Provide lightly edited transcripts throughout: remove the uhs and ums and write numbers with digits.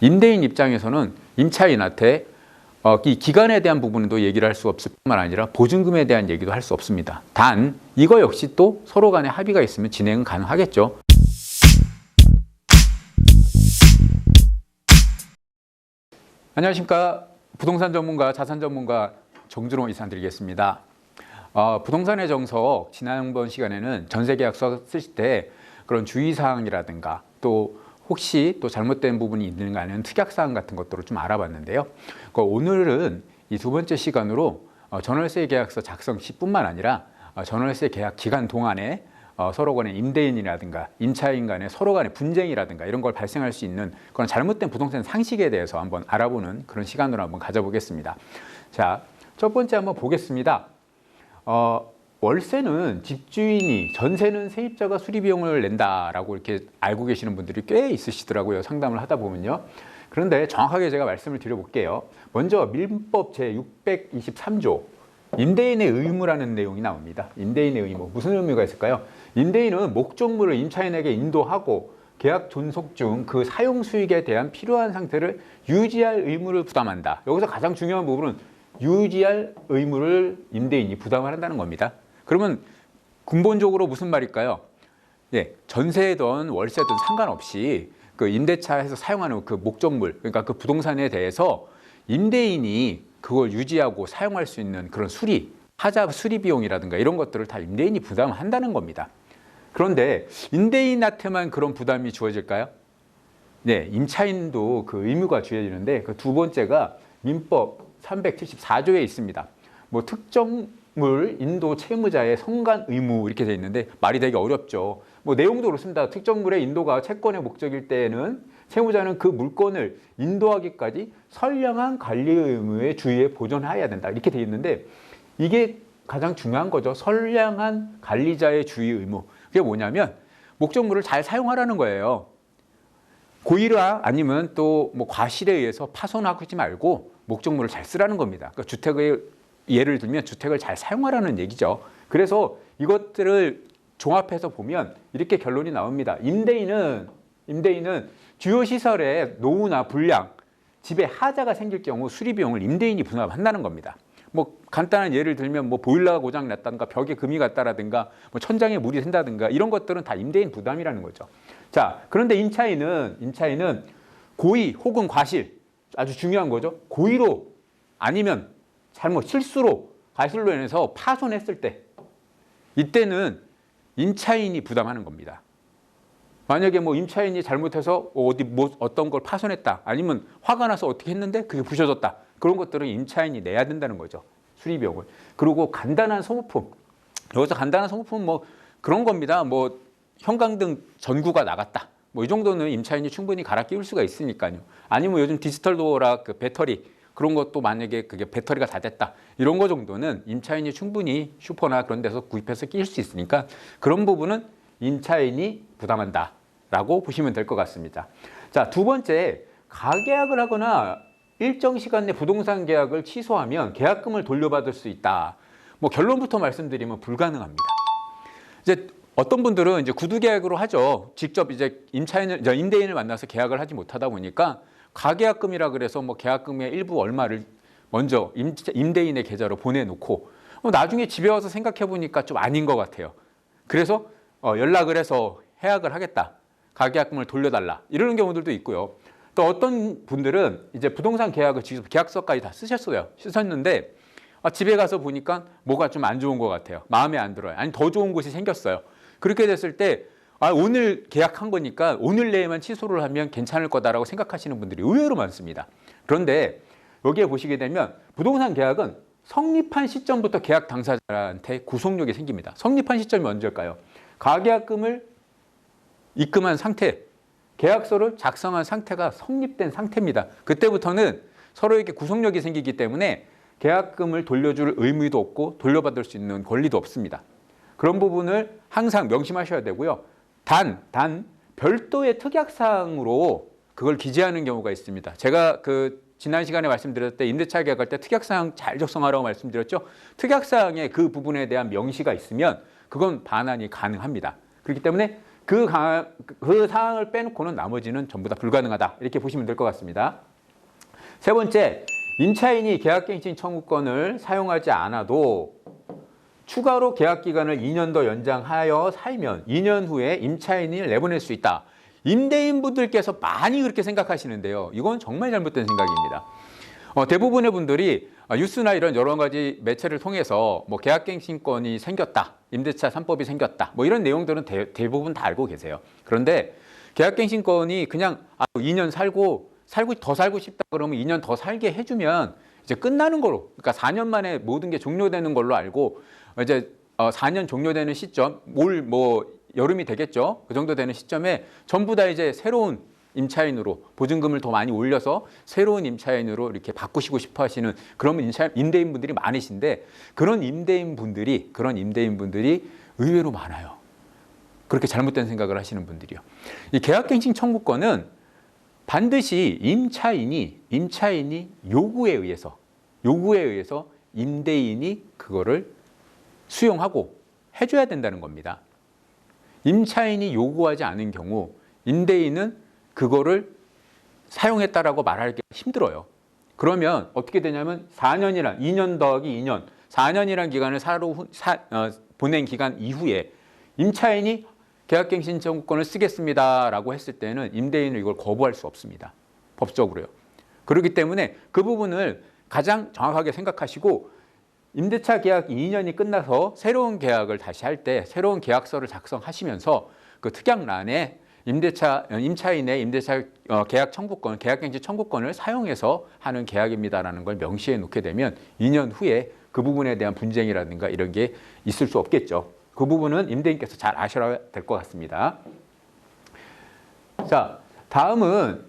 임대인 입장에서는 임차인한테 이 기간에 대한 부분도 얘기를 할 수 없을 뿐만 아니라 보증금에 대한 얘기도 할 수 없습니다. 단 이거 역시 또 서로 간에 합의가 있으면 진행은 가능하겠죠. 안녕하십니까. 부동산 전문가, 자산 전문가 정준호 이사드리겠습니다. 부동산의 정석 지난번 시간에는 전세계약서 쓰실 때 그런 주의사항이라든가 또 혹시 또 잘못된 부분이 있는가 하는 특약사항 같은 것들을 좀 알아봤는데요. 오늘은 이 두 번째 시간으로 전월세 계약서 작성 시뿐만 아니라 전월세 계약 기간 동안에 서로 간의 임대인이라든가 임차인 간의 서로 간의 분쟁이라든가 이런 걸 발생할 수 있는 그런 잘못된 부동산 상식에 대해서 한번 알아보는 그런 시간으로 한번 가져보겠습니다. 자, 첫 번째 한번 보겠습니다. 월세는 집주인이, 전세는 세입자가 수리비용을 낸다라고 이렇게 알고 계시는 분들이 꽤 있으시더라고요. 상담을 하다 보면요. 그런데 정확하게 제가 말씀을 드려볼게요. 먼저 민법 제623조 임대인의 의무라는 내용이 나옵니다. 임대인의 의무. 무슨 의무가 있을까요? 임대인은 목적물을 임차인에게 인도하고 계약 존속 중 그 사용 수익에 대한 필요한 상태를 유지할 의무를 부담한다. 여기서 가장 중요한 부분은 유지할 의무를 임대인이 부담을 한다는 겁니다. 그러면 근본적으로 무슨 말일까요? 예, 전세든 월세든 상관없이 그 임대차에서 사용하는 그 목적물, 그러니까 그 부동산에 대해서 임대인이 그걸 유지하고 사용할 수 있는 그런 하자 수리 비용이라든가 이런 것들을 다 임대인이 부담한다는 겁니다. 그런데 임대인한테만 그런 부담이 주어질까요? 네, 임차인도 그 의무가 주어지는데 그 두 번째가 민법 374조에 있습니다. 뭐 특정물 인도 채무자의 성간 의무 이렇게 돼 있는데 말이 되게 어렵죠. 뭐 내용도 그렇습니다. 특정물의 인도가 채권의 목적일 때에는 채무자는 그 물건을 인도하기까지 선량한 관리 의무에 주의에 보존해야 된다. 이렇게 돼 있는데 이게 가장 중요한 거죠. 선량한 관리자의 주의 의무. 그게 뭐냐면 목적물을 잘 사용하라는 거예요. 고의라 아니면 또 뭐 과실에 의해서 파손하지 말고 목적물을 잘 쓰라는 겁니다. 그러니까 주택의 예를 들면 주택을 잘 사용하라는 얘기죠. 그래서 이것들을 종합해서 보면 이렇게 결론이 나옵니다. 임대인은 주요 시설의 노후나 불량, 집에 하자가 생길 경우 수리 비용을 임대인이 부담한다는 겁니다. 뭐 간단한 예를 들면 뭐 보일러가 고장 났다든가 벽에 금이 갔다라든가 뭐 천장에 물이 샌다든가 이런 것들은 다 임대인 부담이라는 거죠. 자, 그런데 임차인은 고의 혹은 과실, 아주 중요한 거죠. 고의로 아니면 실수로 과실로 인해서 파손했을 때 이때는 임차인이 부담하는 겁니다. 만약에 뭐 임차인이 잘못해서 어떤 걸 파손했다 아니면 화가 나서 어떻게 했는데 그게 부셔졌다. 그런 것들은 임차인이 내야 된다는 거죠. 수리비용을. 그리고 간단한 소모품. 여기서 간단한 소모품은 뭐 그런 겁니다. 뭐 형광등 전구가 나갔다. 뭐 이 정도는 임차인이 충분히 갈아 끼울 수가 있으니까요. 아니면 요즘 디지털 도어라 그 배터리 그런 것도 만약에 그게 배터리가 다 됐다. 이런 거 정도는 임차인이 충분히 슈퍼나 그런 데서 구입해서 끼울 수 있으니까 그런 부분은 임차인이 부담한다라고 보시면 될 것 같습니다. 자, 두 번째, 가계약을 하거나 일정 시간 내 부동산 계약을 취소하면 계약금을 돌려받을 수 있다. 뭐 결론부터 말씀드리면 불가능합니다. 이제 어떤 분들은 이제 구두 계약으로 하죠. 직접 이제 임대인을 만나서 계약을 하지 못하다 보니까 가계약금이라 그래서 뭐 계약금의 일부 얼마를 먼저 임대인의 계좌로 보내놓고 나중에 집에 와서 생각해 보니까 좀 아닌 것 같아요. 그래서 연락을 해서 해약을 하겠다. 가계약금을 돌려달라. 이러는 경우들도 있고요. 또 어떤 분들은 이제 부동산 계약을 직접 계약서까지 다 쓰셨는데 집에 가서 보니까 뭐가 좀 안 좋은 것 같아요. 마음에 안 들어요. 아니 더 좋은 곳이 생겼어요. 그렇게 됐을 때 오늘 계약한 거니까 오늘 내에만 취소를 하면 괜찮을 거다라고 생각하시는 분들이 의외로 많습니다. 그런데 여기에 보시게 되면 부동산 계약은 성립한 시점부터 계약 당사자한테 구속력이 생깁니다. 성립한 시점이 언제일까요? 가계약금을 입금한 상태, 계약서를 작성한 상태가 성립된 상태입니다. 그때부터는 서로에게 구속력이 생기기 때문에 계약금을 돌려줄 의무도 없고 돌려받을 수 있는 권리도 없습니다. 그런 부분을 항상 명심하셔야 되고요. 단 별도의 특약사항으로 그걸 기재하는 경우가 있습니다. 제가 지난 시간에 말씀드렸을 때 임대차 계약할 때 특약사항 잘 작성하라고 말씀드렸죠. 특약사항에 그 부분에 대한 명시가 있으면 그건 반환이 가능합니다. 그렇기 때문에 그 사항을 빼놓고는 나머지는 전부 다 불가능하다. 이렇게 보시면 될 것 같습니다. 세 번째, 임차인이 계약갱신 청구권을 사용하지 않아도 추가로 계약기간을 2년 더 연장하여 살면 2년 후에 임차인을 내보낼 수 있다. 임대인분들께서 많이 그렇게 생각하시는데요. 이건 정말 잘못된 생각입니다. 대부분의 분들이 뉴스나 이런 여러 가지 매체를 통해서 뭐 계약갱신권이 생겼다, 임대차 3법이 생겼다, 뭐 이런 내용들은 대부분 다 알고 계세요. 그런데 계약갱신권이 그냥 2년 더 살고 싶다 그러면 2년 더 살게 해주면 이제 끝나는 걸로, 그러니까 4년 만에 모든 게 종료되는 걸로 알고 이제 4년 종료되는 시점, 여름이 되겠죠. 그 정도 되는 시점에 전부 다 이제 새로운 임차인으로 보증금을 더 많이 올려서 새로운 임차인으로 이렇게 바꾸시고 싶어 하시는 그런 임대인분들이 많으신데 그런 임대인분들이 의외로 많아요. 그렇게 잘못된 생각을 하시는 분들이요. 이 계약갱신 청구권은 반드시 임차인이 요구에 의해서 임대인이 그거를 수용하고 해줘야 된다는 겁니다. 임차인이 요구하지 않은 경우 임대인은 그거를 사용했다라고 말하기 힘들어요. 그러면 어떻게 되냐면 2년 더하기 2년, 4년이라는 기간을 보낸 기간 이후에 임차인이 계약갱신 청구권을 쓰겠습니다라고 했을 때는 임대인은 이걸 거부할 수 없습니다. 법적으로요. 그렇기 때문에 그 부분을 가장 정확하게 생각하시고 임대차 계약 2년이 끝나서 새로운 계약을 다시 할 때 새로운 계약서를 작성하시면서 그 특약란에 임차인의 임대차 계약 청구권, 계약갱신 청구권을 사용해서 하는 계약입니다라는 걸 명시해 놓게 되면 2년 후에 그 부분에 대한 분쟁이라든가 이런 게 있을 수 없겠죠. 그 부분은 임대인께서 잘 아셔야 될 것 같습니다. 자, 다음은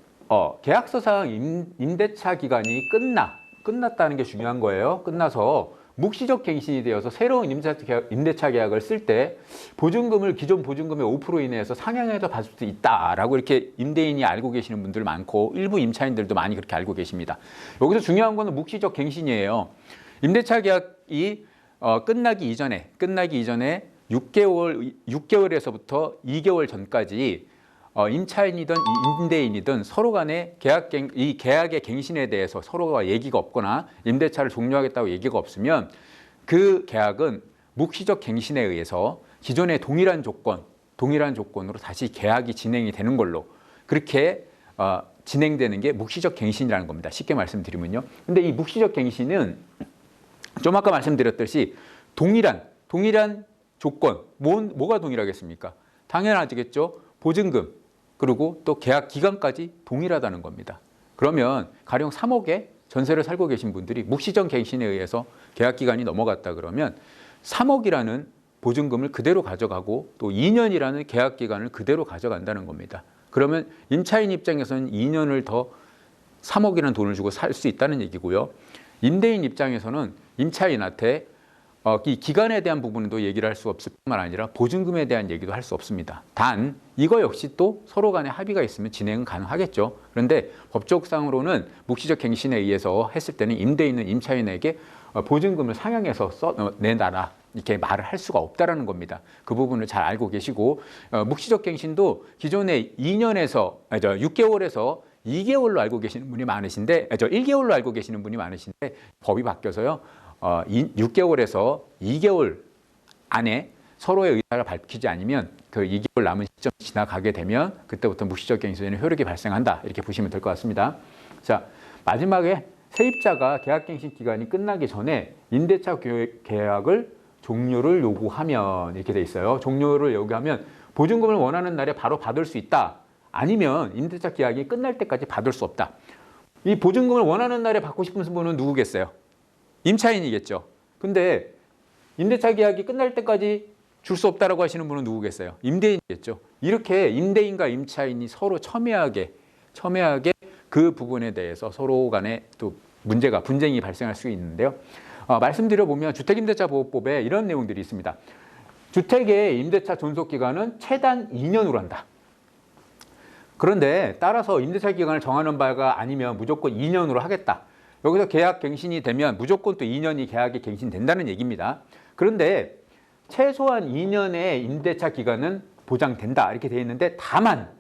계약서상 임대차 기간이 끝났다는 게 중요한 거예요. 끝나서 묵시적 갱신이 되어서 새로운 임대차 계약을 쓸 때 기존 보증금의 5% 이내에서 상향해서 받을 수 있다라고 이렇게 임대인이 알고 계시는 분들 많고 일부 임차인들도 많이 그렇게 알고 계십니다. 여기서 중요한 거는 묵시적 갱신이에요. 임대차 계약이 끝나기 이전에 6개월에서부터 2개월 전까지 임차인이든 임대인이든 서로 간에 이 계약의 갱신에 대해서 서로가 얘기가 없거나 임대차를 종료하겠다고 얘기가 없으면 그 계약은 묵시적 갱신에 의해서 기존의 동일한 조건으로 다시 계약이 진행이 되는 걸로 그렇게 진행되는 게 묵시적 갱신이라는 겁니다. 쉽게 말씀드리면요. 근데 이 묵시적 갱신은 좀 아까 말씀드렸듯이 동일한 조건, 뭐가 동일하겠습니까? 당연하겠죠. 보증금, 그리고 또 계약 기간까지 동일하다는 겁니다. 그러면 가령 3억에 전세를 살고 계신 분들이 묵시적 갱신에 의해서 계약 기간이 넘어갔다 그러면 3억이라는 보증금을 그대로 가져가고 또 2년이라는 계약 기간을 그대로 가져간다는 겁니다. 그러면 임차인 입장에서는 2년을 더 3억이라는 돈을 주고 살 수 있다는 얘기고요. 임대인 입장에서는 임차인한테 이 기간에 대한 부분도 얘기를 할 수 없을 뿐만 아니라 보증금에 대한 얘기도 할 수 없습니다. 단 이거 역시 또 서로 간에 합의가 있으면 진행은 가능하겠죠. 그런데 법적상으로는 묵시적 갱신에 의해서 했을 때는 임대인은 임차인에게 보증금을 상향해서 내놔라 이렇게 말을 할 수가 없다라는 겁니다. 그 부분을 잘 알고 계시고 묵시적 갱신도 기존에 6개월에서 2개월로 알고 계시는 분이 많으신데 1개월로 알고 계시는 분이 많으신데 법이 바뀌어서요. 6개월에서 2개월 안에 서로의 의사를 밝히지 않으면 그 2개월 남은 시점이 지나가게 되면 그때부터 묵시적 갱신의 효력이 발생한다. 이렇게 보시면 될 것 같습니다. 자, 마지막에 세입자가 계약갱신 기간이 끝나기 전에 임대차 계약을 종료를 요구하면 이렇게 돼 있어요. 종료를 요구하면 보증금을 원하는 날에 바로 받을 수 있다. 아니면 임대차 계약이 끝날 때까지 받을 수 없다. 이 보증금을 원하는 날에 받고 싶은 분은 누구겠어요? 임차인이겠죠. 근데 임대차 계약이 끝날 때까지 줄 수 없다라고 하시는 분은 누구겠어요? 임대인이겠죠. 이렇게 임대인과 임차인이 서로 첨예하게 그 부분에 대해서 서로 간에 또 분쟁이 발생할 수 있는데요. 말씀드려 보면 주택임대차보호법에 이런 내용들이 있습니다. 주택의 임대차 존속 기간은 최단 2년으로 한다. 그런데 따라서 임대차 기간을 정하는 바가 아니면 무조건 2년으로 하겠다. 여기서 계약 갱신이 되면 무조건 또 2년이 계약이 갱신된다는 얘기입니다. 그런데 최소한 2년의 임대차 기간은 보장된다 이렇게 되어 있는데 다만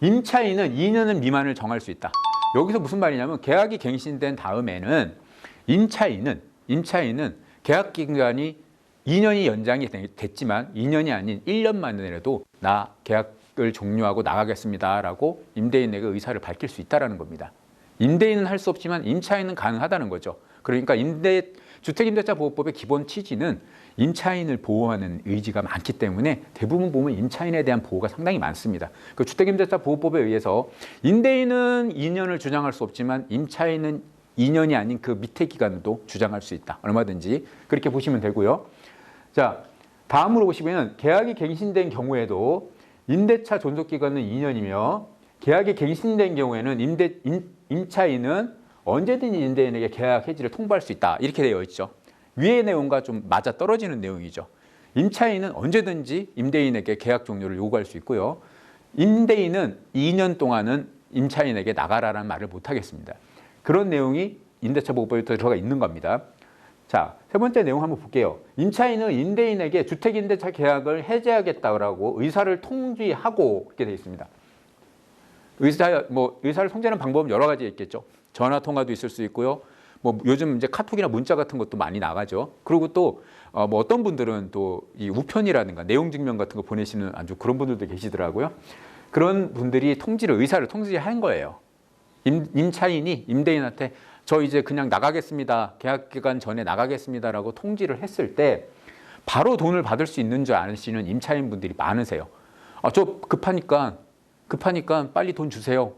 임차인은 2년 미만을 정할 수 있다. 여기서 무슨 말이냐면 계약이 갱신된 다음에는 임차인은 계약 기간이 2년이 연장이 됐지만 2년이 아닌 1년 만이라도 나 계약을 종료하고 나가겠습니다라고 임대인에게 의사를 밝힐 수 있다는 겁니다. 임대인은 할 수 없지만 임차인은 가능하다는 거죠. 그러니까 주택임대차보호법의 기본 취지는 임차인을 보호하는 의지가 많기 때문에 대부분 보면 임차인에 대한 보호가 상당히 많습니다. 그 주택임대차보호법에 의해서 임대인은 2년을 주장할 수 없지만 임차인은 2년이 아닌 그 밑에 기간도 주장할 수 있다. 얼마든지 그렇게 보시면 되고요. 자, 다음으로 보시면 계약이 갱신된 경우에도 임대차 존속기간은 2년이며 계약이 갱신된 경우에는 임차인은 언제든지 임대인에게 계약 해지를 통보할 수 있다. 이렇게 되어 있죠. 위의 내용과 좀 맞아 떨어지는 내용이죠. 임차인은 언제든지 임대인에게 계약 종료를 요구할 수 있고요. 임대인은 2년 동안은 임차인에게 나가라는 말을 못 하겠습니다. 그런 내용이 임대차 보호법에 들어가 있는 겁니다. 자, 세 번째 내용 한번 볼게요. 임차인은 임대인에게 주택임대차 계약을 해지하겠다고 의사를 통지하고 이렇게 되어 있습니다. 의사를 통지하는 방법은 여러 가지 있겠죠. 전화 통화도 있을 수 있고요. 뭐 요즘 이제 카톡이나 문자 같은 것도 많이 나가죠. 그리고 또 뭐 어떤 분들은 또 이 우편이라든가 내용 증명 같은 거 보내시는 아주 그런 분들도 계시더라고요. 그런 분들이 의사를 통지한 거예요. 임차인이 임대인한테 저 이제 그냥 나가겠습니다. 계약 기간 전에 나가겠습니다라고 통지를 했을 때 바로 돈을 받을 수 있는 줄 아시는 임차인 분들이 많으세요. 저 급하니까 빨리 돈 주세요.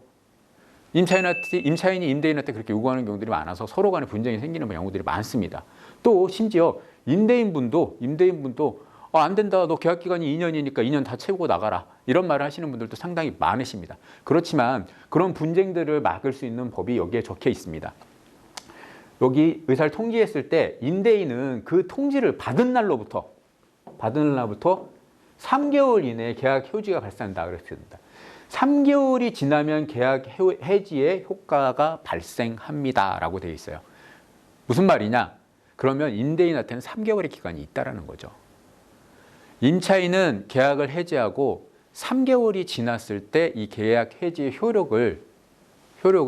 임차인이 임대인한테 그렇게 요구하는 경우들이 많아서 서로 간에 분쟁이 생기는 경우들이 많습니다. 또 심지어 임대인분도 안 된다. 너 계약 기간이 2년이니까 2년 다 채우고 나가라. 이런 말을 하시는 분들도 상당히 많으십니다. 그렇지만 그런 분쟁들을 막을 수 있는 법이 여기에 적혀 있습니다. 여기 의사를 통지했을 때 임대인은 그 통지를 받은 날로부터 3개월 이내에 계약 해지가 발생한다 그랬습니다. 3개월이 지나면 계약 해지의 효과가 발생합니다라고 되어 있어요. 무슨 말이냐? 그러면 임대인한테는 3개월의 기간이 있다라는 거죠. 임차인은 계약을 해지하고 3개월이 지났을 때 이 계약 해지의 효력을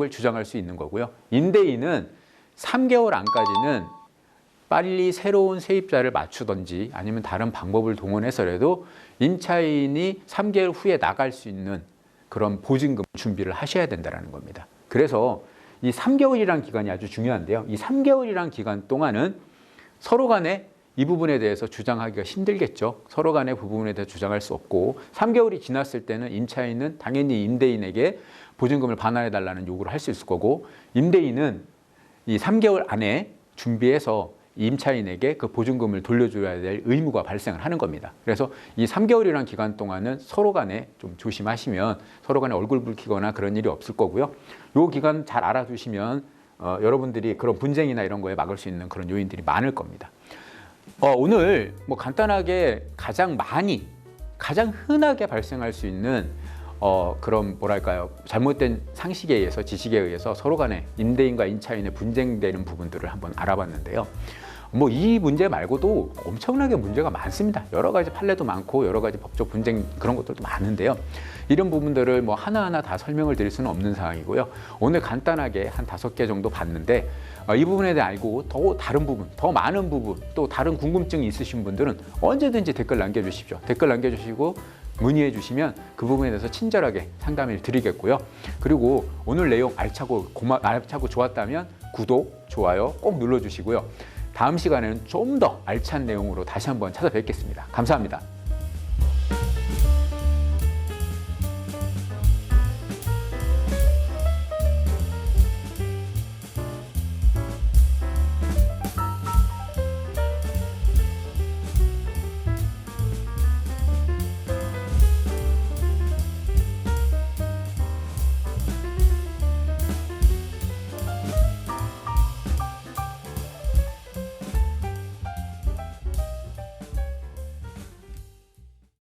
주장할 수 있는 거고요. 임대인은 3개월 안까지는 빨리 새로운 세입자를 맞추든지 아니면 다른 방법을 동원해서라도 임차인이 3개월 후에 나갈 수 있는 그런 보증금 준비를 하셔야 된다는 겁니다. 그래서 이 3개월이라는 기간이 아주 중요한데요. 이 3개월이라는 기간 동안은 서로 간에 이 부분에 대해서 주장하기가 힘들겠죠. 서로 간의 부분에 대해서 주장할 수 없고 3개월이 지났을 때는 임차인은 당연히 임대인에게 보증금을 반환해달라는 요구를 할 수 있을 거고 임대인은 이 3개월 안에 준비해서 임차인에게 그 보증금을 돌려줘야 될 의무가 발생을 하는 겁니다. 그래서 이 3개월이라는 기간 동안은 서로 간에 좀 조심하시면 서로 간에 얼굴 붉히거나 그런 일이 없을 거고요. 이 기간 잘 알아두시면 여러분들이 그런 분쟁이나 이런 거에 막을 수 있는 그런 요인들이 많을 겁니다. 오늘 뭐 간단하게 가장 흔하게 발생할 수 있는 그런 뭐랄까요 잘못된 상식에 의해서 지식에 의해서 서로 간에 임대인과 임차인의 분쟁되는 부분들을 한번 알아봤는데요. 뭐 이 문제 말고도 엄청나게 문제가 많습니다. 여러 가지 판례도 많고 여러 가지 법적 분쟁 그런 것들도 많은데요. 이런 부분들을 뭐 하나하나 다 설명을 드릴 수는 없는 상황이고요. 오늘 간단하게 한 5개 정도 봤는데 이 부분에 대해 알고 더 다른 부분, 더 많은 부분, 또 다른 궁금증이 있으신 분들은 언제든지 댓글 남겨주십시오. 댓글 남겨주시고 문의해 주시면 그 부분에 대해서 친절하게 상담을 드리겠고요. 그리고 오늘 내용 알차고 좋았다면 구독, 좋아요 꼭 눌러주시고요. 다음 시간에는 좀 더 알찬 내용으로 다시 한번 찾아뵙겠습니다. 감사합니다.